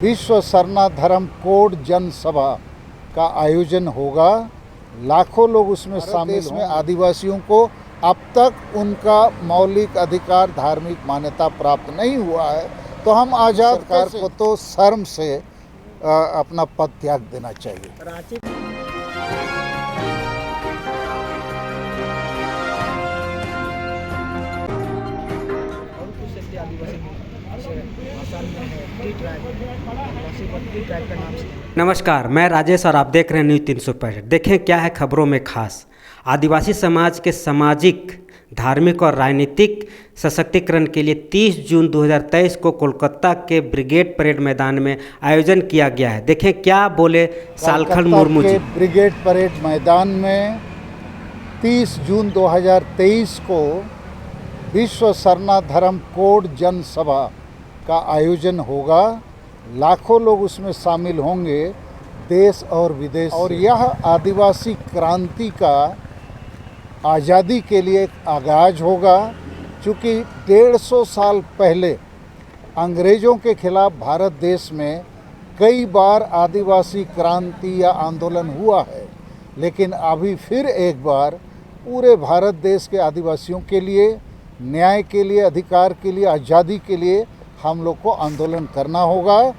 विश्व सरना धर्म कोड जनसभा का आयोजन होगा। लाखों लोग उसमें शामिल होंगे। आदिवासियों को अब तक उनका मौलिक अधिकार धार्मिक मान्यता प्राप्त नहीं हुआ है, तो हम आज़ाद सरकार को तो शर्म से अपना पद त्याग देना चाहिए। नमस्कार, मैं राजेश और आप देख रहे हैं न्यूज़ 365। देखें क्या है खबरों में खास। आदिवासी समाज के सामाजिक, धार्मिक और राजनीतिक सशक्तिकरण के लिए 30 जून 2023 को कोलकाता के ब्रिगेड परेड मैदान में आयोजन किया गया है। देखें क्या बोले सालखन मुर्मू जी। ब्रिगेड परेड मैदान में 30 जून 2023 को विश्व सरना धर्म कोड जनसभा का आयोजन होगा। लाखों लोग उसमें शामिल होंगे, देश और विदेश। और यह आदिवासी क्रांति का आज़ादी के लिए एक आगाज होगा, क्योंकि 150 साल पहले अंग्रेज़ों के खिलाफ भारत देश में कई बार आदिवासी क्रांति या आंदोलन हुआ है, लेकिन अभी फिर एक बार पूरे भारत देश के आदिवासियों के लिए, न्याय के लिए, अधिकार के लिए, आज़ादी के लिए हम लोग को आंदोलन करना होगा।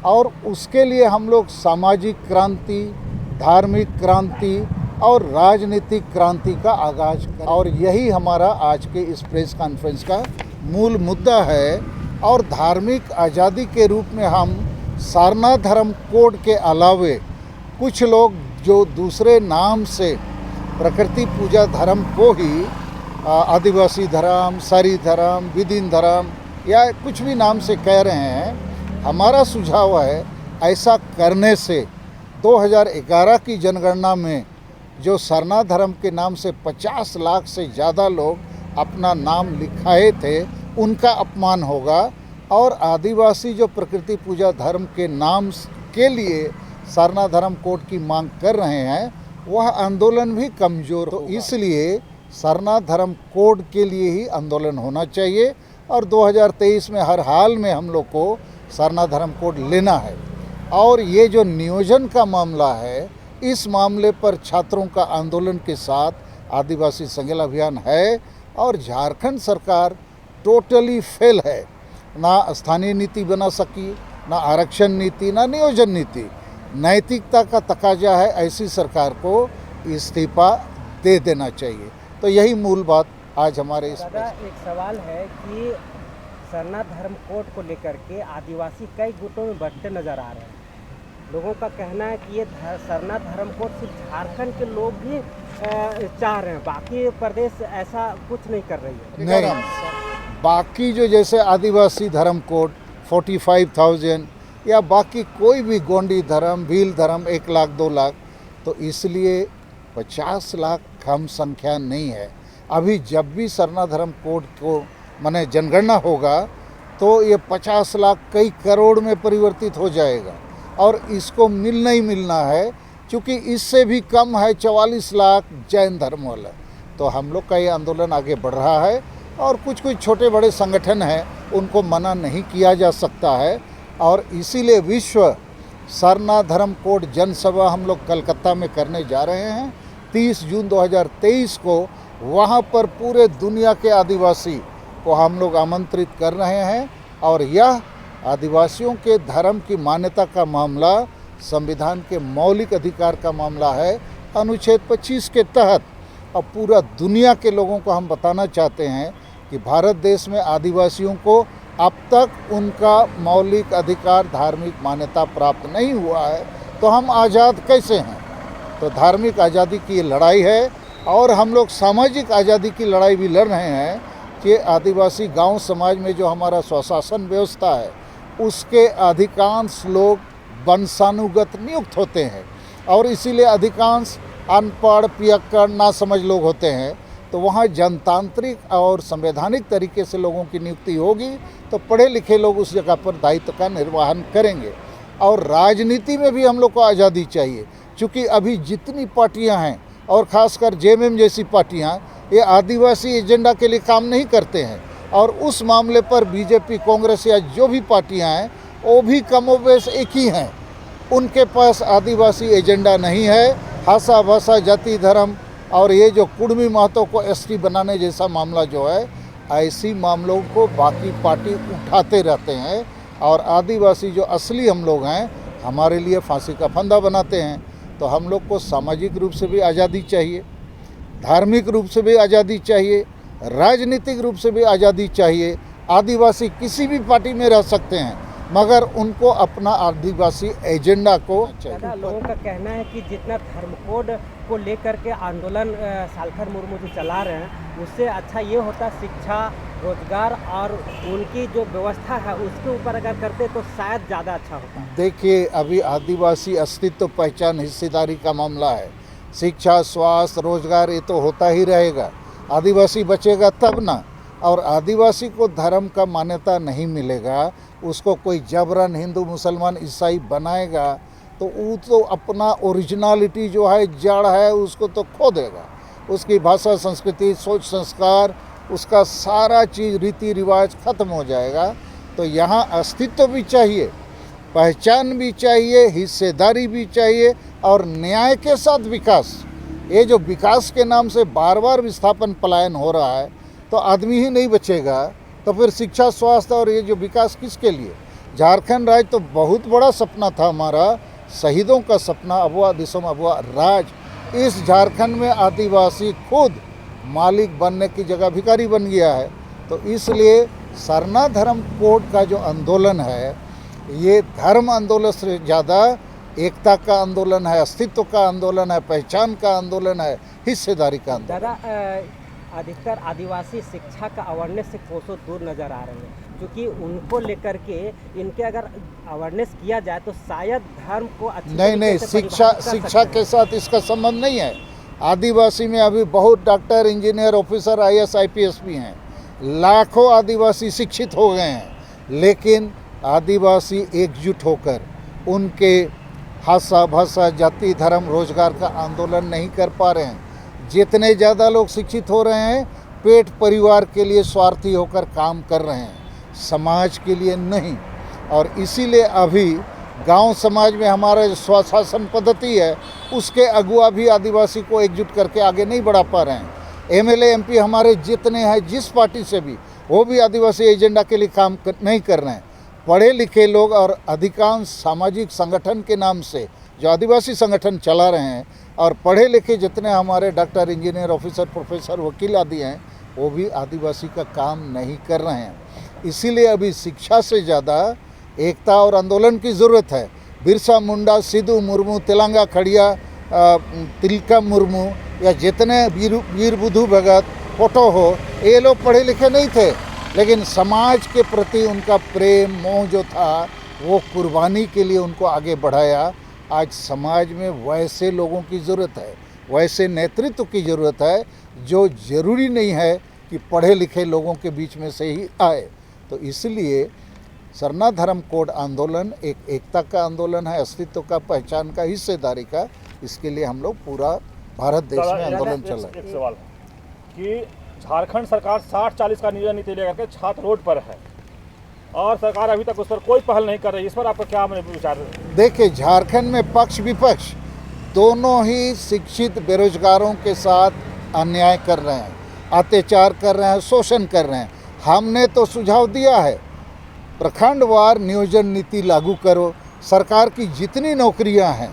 और उसके लिए हम लोग सामाजिक क्रांति, धार्मिक क्रांति और राजनीतिक क्रांति का आगाज करें। और यही हमारा आज के इस प्रेस कॉन्फ्रेंस का मूल मुद्दा है। और धार्मिक आज़ादी के रूप में हम सरना धर्म कोड के अलावे कुछ लोग जो दूसरे नाम से प्रकृति पूजा धर्म को ही आदिवासी धर्म, सारी धर्म, विदिन धर्म या कुछ भी नाम से कह रहे हैं, हमारा सुझाव है ऐसा करने से 2011 की जनगणना में जो सरना धर्म के नाम से 50 लाख से ज़्यादा लोग अपना नाम लिखाए थे, उनका अपमान होगा। और आदिवासी जो प्रकृति पूजा धर्म के नाम के लिए सरना धर्म कोड की मांग कर रहे हैं, वह आंदोलन भी कमज़ोर हो। तो इसलिए सरना धर्म कोड के लिए ही आंदोलन होना चाहिए। और 2023 में हर हाल में हम लोग को सरना धर्म कोड लेना है। और ये जो नियोजन का मामला है, इस मामले पर छात्रों का आंदोलन के साथ आदिवासी संगेल अभियान है। और झारखंड सरकार टोटली फेल है, ना स्थानीय नीति बना सकी, ना आरक्षण नीति, ना नियोजन नीति। नैतिकता का तकाजा है, ऐसी सरकार को इस्तीफा दे देना चाहिए। तो यही मूल बात आज हमारे इस एक सवाल है कि सरना धर्म कोड को लेकर के आदिवासी कई गुटों में बढ़ते नजर आ रहे हैं। लोगों का कहना है कि ये सरना धर्म कोड सिर्फ झारखंड के लोग भी चाह रहे हैं, बाकी प्रदेश ऐसा कुछ नहीं कर रही है। नहीं, बाकी जो जैसे आदिवासी धर्म कोड 45,000 या बाकी कोई भी गोंडी धर्म, भील धर्म 1 लाख 2 लाख, तो इसलिए 50 लाख कम संख्या नहीं है। अभी जब भी सरना धर्म कोड को माने जनगणना होगा तो ये 50 लाख कई करोड़ में परिवर्तित हो जाएगा। और इसको मिलना ही मिलना है, क्योंकि इससे भी कम है 44 लाख जैन धर्म वाला। तो हम लोग का ये आंदोलन आगे बढ़ रहा है। और कुछ छोटे बड़े संगठन हैं, उनको मना नहीं किया जा सकता है। और इसीलिए विश्व सरना धर्म कोड जनसभा हम लोग कलकत्ता में करने जा रहे हैं 30 जून 2023 को। वहाँ पर पूरे दुनिया के आदिवासी को हम लोग आमंत्रित कर रहे हैं। और यह आदिवासियों के धर्म की मान्यता का मामला संविधान के मौलिक अधिकार का मामला है, अनुच्छेद 25 के तहत। और पूरा दुनिया के लोगों को हम बताना चाहते हैं कि भारत देश में आदिवासियों को अब तक उनका मौलिक अधिकार धार्मिक मान्यता प्राप्त नहीं हुआ है, तो हम आज़ाद कैसे हैं। तो धार्मिक आज़ादी की ये लड़ाई है। और हम लोग सामाजिक आज़ादी की लड़ाई भी लड़ रहे हैं कि आदिवासी गांव समाज में जो हमारा स्वशासन व्यवस्था है, उसके अधिकांश लोग वंशानुगत नियुक्त होते हैं। और इसीलिए अधिकांश अनपढ़, पियक्कड़, नासमझ लोग होते हैं। तो वहाँ जनतांत्रिक और संवैधानिक तरीके से लोगों की नियुक्ति होगी, तो पढ़े लिखे लोग उस जगह पर दायित्व का निर्वहन करेंगे। और राजनीति में भी हम लोग को आज़ादी चाहिए, क्योंकि अभी जितनी पार्टियाँ हैं, और ख़ासकर जेएमएम जैसी पार्टियां, ये आदिवासी एजेंडा के लिए काम नहीं करते हैं। और उस मामले पर बीजेपी, कांग्रेस या जो भी पार्टियां हैं, वो भी कमोबेश एक ही हैं। उनके पास आदिवासी एजेंडा नहीं है। भाषा भाषा जाति धर्म और ये जो कुर्मी महतो को एसटी बनाने जैसा मामला जो है, ऐसी मामलों को बाकी पार्टी उठाते रहते हैं और आदिवासी जो असली हम लोग हैं हमारे लिए फांसी का फंदा बनाते हैं। तो हम लोग को सामाजिक रूप से भी आज़ादी चाहिए, धार्मिक रूप से भी आज़ादी चाहिए, राजनीतिक रूप से भी आज़ादी चाहिए। आदिवासी किसी भी पार्टी में रह सकते हैं मगर उनको अपना आदिवासी एजेंडा को ज़्यादा लोगों का कहना है कि जितना धर्म कोड को लेकर के आंदोलन सालखर मुर्मू जो चला रहे हैं उससे अच्छा ये होता शिक्षा, रोजगार और उनकी जो व्यवस्था है उसके ऊपर अगर करते तो शायद ज़्यादा अच्छा होता। देखिए, अभी आदिवासी अस्तित्व पहचान हिस्सेदारी का मामला है। शिक्षा, स्वास्थ्य, रोजगार ये तो होता ही रहेगा। आदिवासी बचेगा तब ना। और आदिवासी को धर्म का मान्यता नहीं मिलेगा, उसको कोई जबरन हिंदू मुसलमान ईसाई बनाएगा तो वो तो अपना ओरिजिनलिटी जो है, जड़ है, उसको तो खो देगा। उसकी भाषा, संस्कृति, सोच, संस्कार, उसका सारा चीज़, रीति रिवाज खत्म हो जाएगा। तो यहाँ अस्तित्व भी चाहिए, पहचान भी चाहिए, हिस्सेदारी भी चाहिए और न्याय के साथ विकास। ये जो विकास के नाम से बार बार विस्थापन पलायन हो रहा है तो आदमी ही नहीं बचेगा तो फिर शिक्षा, स्वास्थ्य और ये जो विकास किसके लिए? झारखंड राज्य तो बहुत बड़ा सपना था हमारा, शहीदों का सपना, अबुआ दिसम अबुआ राज। इस झारखंड में आदिवासी खुद मालिक बनने की जगह भिखारी बन गया है। तो इसलिए सरना धर्म कोड का जो आंदोलन है ये धर्म आंदोलन से ज़्यादा एकता का आंदोलन है, अस्तित्व का आंदोलन है, पहचान का आंदोलन है, हिस्सेदारी का आंदोलन। दादा, अधिकतर आदिवासी शिक्षा का अवेयरनेस से कोसों दूर नज़र आ रहे हैं, क्योंकि उनको लेकर के इनके अगर अवेयरनेस किया जाए तो शायद धर्म को अच्छी नहीं, शिक्षा के साथ इसका संबंध नहीं है। आदिवासी में अभी बहुत doctor, engineer, officer, IAS IPS भी हैं। लाखों आदिवासी शिक्षित हो गए हैं, लेकिन आदिवासी एकजुट होकर उनके भाषा, जाति, धर्म, रोजगार का आंदोलन नहीं कर पा रहे हैं। जितने ज़्यादा लोग शिक्षित हो रहे हैं पेट परिवार के लिए स्वार्थी होकर काम कर रहे हैं, समाज के लिए नहीं। और इसीलिए अभी गांव समाज में हमारा जो स्वशासन पद्धति है उसके अगुआ भी आदिवासी को एकजुट करके आगे नहीं बढ़ा पा रहे हैं। MLA MP हमारे जितने हैं जिस पार्टी से भी, वो भी आदिवासी एजेंडा के लिए काम नहीं कर रहे हैं। पढ़े लिखे लोग और अधिकांश सामाजिक संगठन के नाम से जो आदिवासी संगठन चला रहे हैं और पढ़े लिखे जितने हमारे डॉक्टर, इंजीनियर, ऑफिसर, प्रोफेसर, वकील आदि हैं वो भी आदिवासी का काम नहीं कर रहे हैं। इसीलिए अभी शिक्षा से ज़्यादा एकता और आंदोलन की ज़रूरत है। बिरसा मुंडा, सिद्धू मुर्मू, तेलंगा खड़िया, तिलका मुर्मू या जितने वीर बुधु भगत, फोटो हो, ये लोग पढ़े लिखे नहीं थे, लेकिन समाज के प्रति उनका प्रेम, मोह जो था वो कुर्बानी के लिए उनको आगे बढ़ाया। आज समाज में वैसे लोगों की ज़रूरत है, वैसे नेतृत्व की ज़रूरत है जो ज़रूरी नहीं है कि पढ़े लिखे लोगों के बीच में से ही आए। तो इसलिए सरना धर्म कोड आंदोलन एक एकता का आंदोलन है, अस्तित्व का, पहचान का, हिस्सेदारी का। इसके लिए हम लोग पूरा भारत देश में आंदोलन चल रहा है। एक सवाल कि झारखंड सरकार 60-40 का नियोजन नीति लेकर के छात्र रोड पर है और सरकार अभी तक उस पर कोई पहल नहीं कर रही, इस पर आपका क्या विचार है? देखिए, झारखंड में पक्ष विपक्ष दोनों ही शिक्षित बेरोजगारों के साथ अन्याय कर रहे हैं, अत्याचार कर रहे हैं, शोषण कर रहे हैं। हमने तो सुझाव दिया है प्रखंडवार नियोजन नीति लागू करो। सरकार की जितनी नौकरियां हैं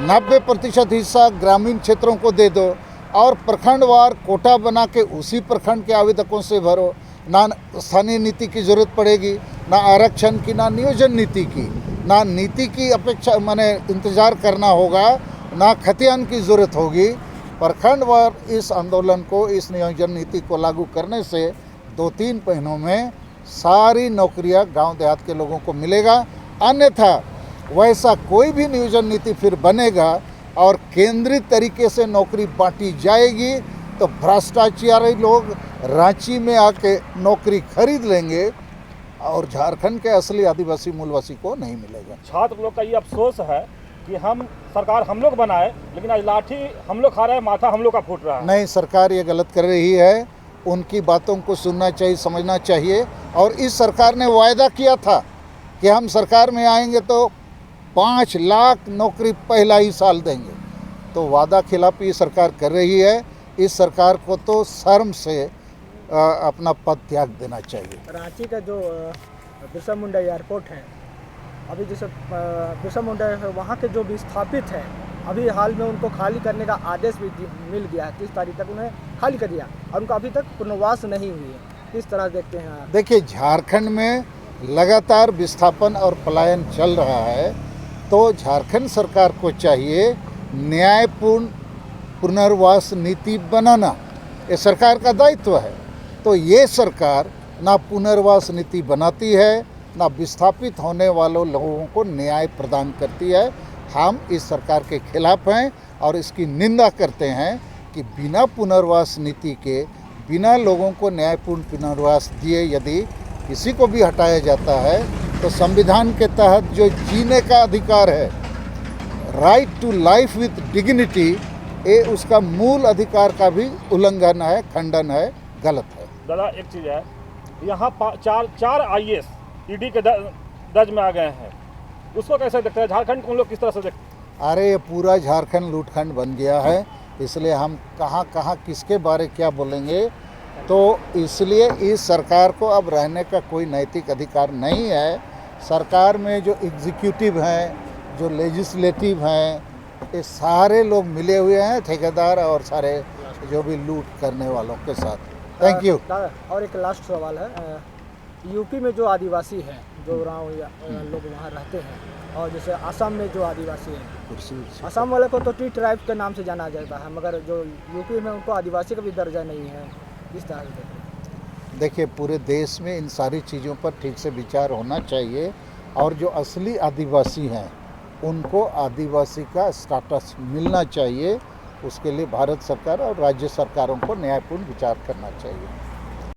90% हिस्सा ग्रामीण क्षेत्रों को दे दो और प्रखंडवार कोटा बना के उसी प्रखंड के आवेदकों से भरो। ना स्थानीय नीति की ज़रूरत पड़ेगी, ना आरक्षण की, ना नियोजन नीति की, ना नीति की अपेक्षा माने इंतज़ार करना होगा, ना खतियान की ज़रूरत होगी। प्रखंडवार इस आंदोलन को, इस नियोजन नीति को लागू करने से 2-3 महीनों में सारी नौकरियां गांव देहात के लोगों को मिलेगा। अन्यथा वैसा कोई भी नियोजन नीति फिर बनेगा और केंद्रित तरीके से नौकरी बांटी जाएगी तो भ्रष्टाचारी लोग रांची में आके नौकरी खरीद लेंगे और झारखंड के असली आदिवासी मूलवासी को नहीं मिलेगा। छात्र लोग का ये अफसोस है कि हम सरकार हम लोग बनाए, लेकिन आज लाठी हम लोग खा रहे हैं, माथा हम लोग का फूट रहा है। नहीं, सरकार ये गलत कर रही है, उनकी बातों को सुनना चाहिए, समझना चाहिए। और इस सरकार ने वायदा किया था कि हम सरकार में आएंगे तो 5 लाख नौकरी पहला ही साल देंगे। तो वादा खिलाफी सरकार कर रही है। इस सरकार को तो शर्म से अपना पद त्याग देना चाहिए। रांची का जो बिरसा मुंडा एयरपोर्ट है, अभी जैसे बिरसा मुंडा है वहाँ के जो विस्थापित हैं, अभी हाल में उनको खाली करने का आदेश भी मिल गया है। 30 तारीख तक उन्हें खाली कर दिया और उनका अभी तक पुनर्वास नहीं हुई है। किस तरह देखते हैं आप? देखिए, झारखंड में लगातार विस्थापन और पलायन चल रहा है, तो झारखंड सरकार को चाहिए न्यायपूर्ण पुनर्वास नीति बनाना। ये सरकार का दायित्व है। तो ये सरकार ना पुनर्वास नीति बनाती है, ना विस्थापित होने वालों लोगों को न्याय प्रदान करती है। हम इस सरकार के खिलाफ हैं और इसकी निंदा करते हैं कि बिना पुनर्वास नीति के, बिना लोगों को न्यायपूर्ण पुनर्वास दिए यदि किसी को भी हटाया जाता है तो संविधान के तहत जो जीने का अधिकार है, right to life with dignity, ये उसका मूल अधिकार का भी उल्लंघन है, खंडन है, गलत है। दादा एक चीज़ है, यहाँ चार IAS ईडी के दर्ज में आ गए हैं, उसको कैसे देखते हैं? झारखंड को हम लोग किस तरह से देखते हैं? अरे ये पूरा झारखंड लूटखंड बन गया है, इसलिए हम कहाँ कहाँ किसके बारे क्या बोलेंगे। तो इसलिए इस सरकार को अब रहने का कोई नैतिक अधिकार नहीं है। सरकार में जो एग्जीक्यूटिव हैं, जो लेजिस्लेटिव हैं, ये सारे लोग मिले हुए हैं ठेकेदार और सारे जो भी लूट करने वालों के साथ। Thank you. और एक लास्ट सवाल है, यूपी में जो आदिवासी हैं, जो राव लोग वहाँ रहते हैं, और जैसे असम में जो आदिवासी हैं, असम वाले को तो टी ट्राइब के नाम से जाना जाता है, मगर जो यूपी में उनको आदिवासी का भी दर्जा नहीं है। इस तरह से देखिए, पूरे देश में इन सारी चीज़ों पर ठीक से विचार होना चाहिए और जो असली आदिवासी हैं उनको आदिवासी का स्टेटस मिलना चाहिए। उसके लिए भारत सरकार और राज्य सरकारों को न्यायपूर्ण विचार करना चाहिए।